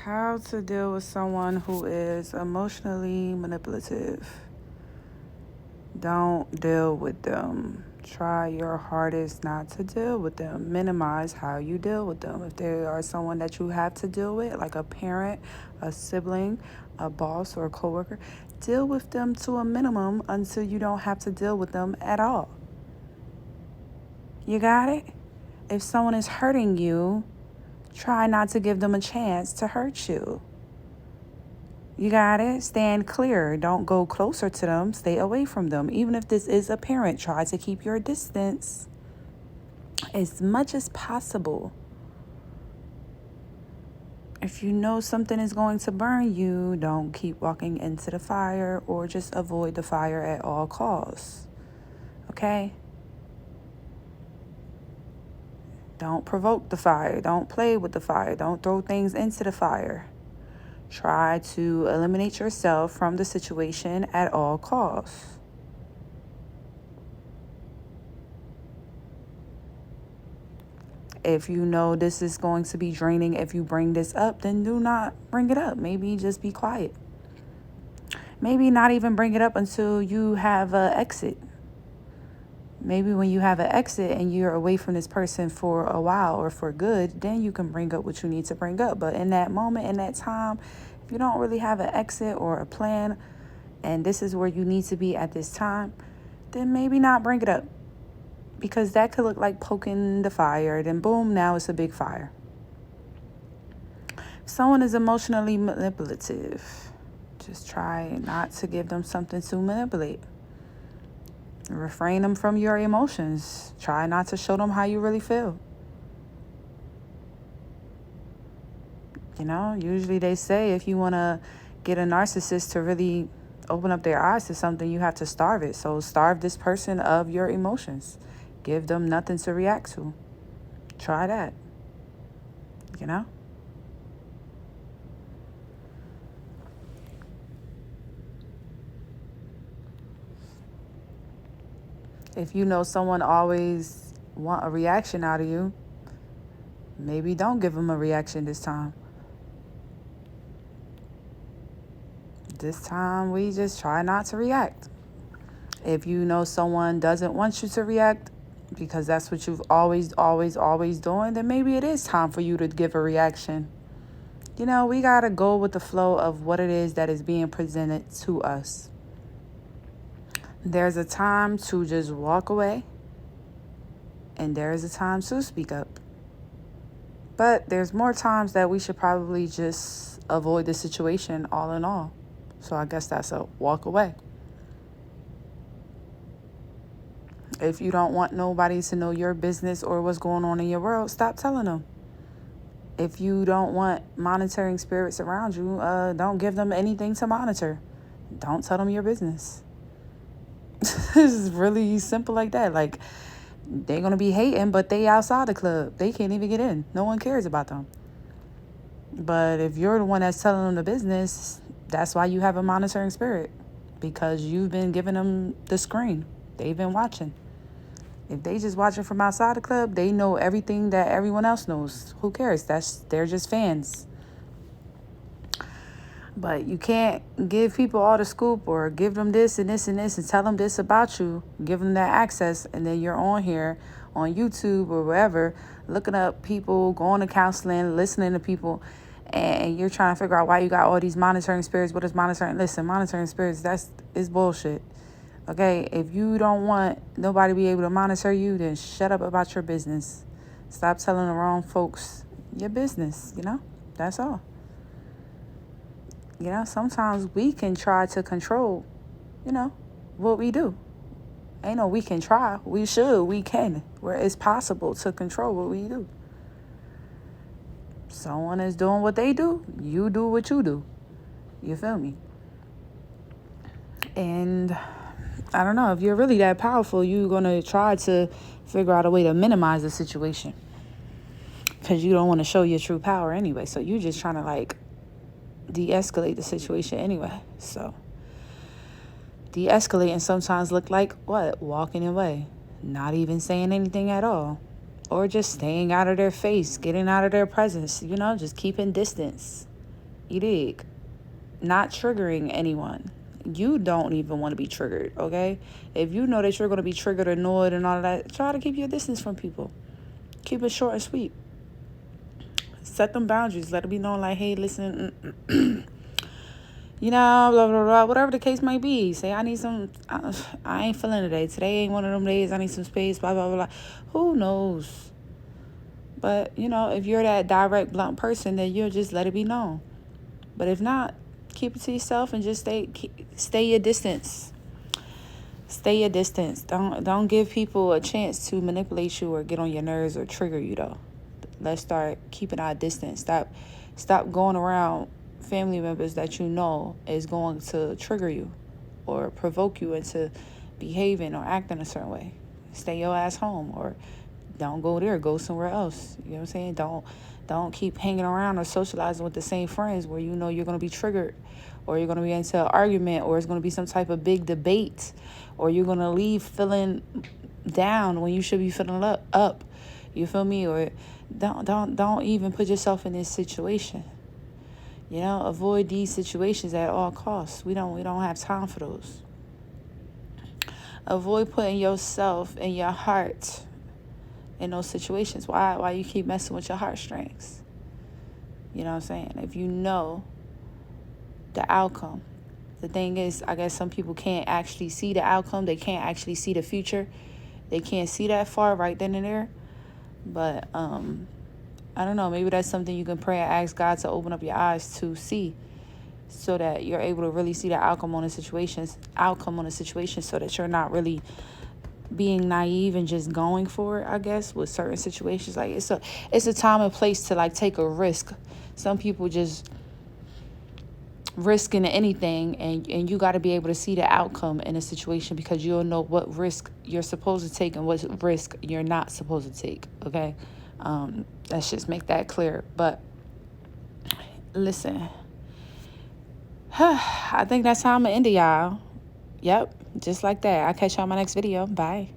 How to deal with someone who is emotionally manipulative. Don't deal with them. Try your hardest not to deal with them. Minimize how you deal with them. If they are someone that you have to deal with, like a parent, a sibling, a boss, or a coworker, deal with them to a minimum until you don't have to deal with them at all. You got it? If someone is hurting you, try not to give them a chance to hurt you. You got it? Stand clear. Don't go closer to them. Stay away from them. Even if this is a parent, try to keep your distance as much as possible. If you know something is going to burn you, don't keep walking into the fire, or just avoid the fire at all costs. Okay? Don't provoke the fire. Don't play with the fire. Don't throw things into the fire. Try to eliminate yourself from the situation at all costs. If you know this is going to be draining, if you bring this up, then do not bring it up. Maybe just be quiet. Maybe not even bring it up until you have an exit. Maybe when you have an exit and you're away from this person for a while or for good, then you can bring up what you need to bring up. But in that moment, in that time, if you don't really have an exit or a plan, and this is where you need to be at this time, then maybe not bring it up. Because that could look like poking the fire. Then boom, now it's a big fire. If someone is emotionally manipulative, just try not to give them something to manipulate. Refrain them from your emotions. Try not to show them how you really feel. Usually they say if you want to get a narcissist to really open up their eyes to something, you have to starve it. So starve this person of your emotions. Give them nothing to react to. Try that. If you know someone always want a reaction out of you, maybe don't give them a reaction this time. This time we just try not to react. If you know someone doesn't want you to react because that's what you've always doing, then maybe it is time for you to give a reaction. We got to go with the flow of what it is that is being presented to us. There's a time to just walk away, and there is a time to speak up. But there's more times that we should probably just avoid the situation all in all. So I guess that's a walk away. If you don't want nobody to know your business or what's going on in your world, stop telling them. If you don't want monitoring spirits around you, don't give them anything to monitor. Don't tell them your business. It's really simple like that. Like, they're going to be hating, but they outside the club. They can't even get in. No one cares about them. But if you're the one that's telling them the business, that's why you have a monitoring spirit. Because you've been giving them the screen. They've been watching. If they just watching from outside the club, they know everything that everyone else knows. Who cares? They're just fans. But you can't give people all the scoop or give them this and this and this and tell them this about you. Give them that access, and then you're on here on YouTube or wherever looking up people, going to counseling, listening to people, and you're trying to figure out why you got all these monitoring spirits. What is monitoring? Listen, monitoring spirits, is bullshit. Okay, if you don't want nobody to be able to monitor you, then shut up about your business. Stop telling the wrong folks your business, That's all. Sometimes we can try to control, what we do. Ain't no we can try. We should. We can. Where it's possible to control what we do. Someone is doing what they do. You do what you do. You feel me? And I don't know. If you're really that powerful, you're going to try to figure out a way to minimize the situation. Because you don't want to show your true power anyway. So you're just trying to de-escalate the situation anyway. So de-escalating sometimes look like what? Walking away. Not even saying anything at all. Or just staying out of their face. Getting out of their presence. Just keeping distance. You dig? Not triggering anyone. You don't even want to be triggered, okay? If you know that you're going to be triggered, annoyed, and all of that, try to keep your distance from people. Keep it short and sweet. Set them boundaries. Let it be known, like, hey, listen, you know, blah, blah, blah, whatever the case might be. Say, I need some, I ain't feeling today. Today ain't one of them days. I need some space, blah, blah, blah. Who knows? But, you know, if you're that direct, blunt person, then you'll just let it be known. But if not, keep it to yourself and just stay your distance. Stay your distance. Don't give people a chance to manipulate you or get on your nerves or trigger you, though. Let's start keeping our distance. Stop going around family members that you know is going to trigger you or provoke you into behaving or acting a certain way. Stay your ass home, or don't go there. Go somewhere else. You know what I'm saying? Don't keep hanging around or socializing with the same friends where you know you're going to be triggered, or you're going to be into an argument, or it's going to be some type of big debate, or you're going to leave feeling down when you should be feeling up. You feel me? Or don't even put yourself in this situation. You know, avoid these situations at all costs. We don't have time for those. Avoid putting yourself and your heart in those situations. Why you keep messing with your heartstrings? You know what I'm saying? If you know the outcome. The thing is, I guess some people can't actually see the outcome. They can't actually see the future. They can't see that far right then and there. But I don't know, maybe that's something you can pray and ask God to open up your eyes to see, so that you're able to really see the outcome on the situation, so that you're not really being naive and just going for it, I guess, with certain situations. Like, it's a time and place to, like, take a risk. Some people just risking anything, and you got to be able to see the outcome in a situation, because you'll know what risk you're supposed to take and what risk you're not supposed to take, okay? Let's just make that clear. But listen, I think that's how I'm gonna end it, y'all. Yep, just like that. I'll catch y'all in my next video. Bye.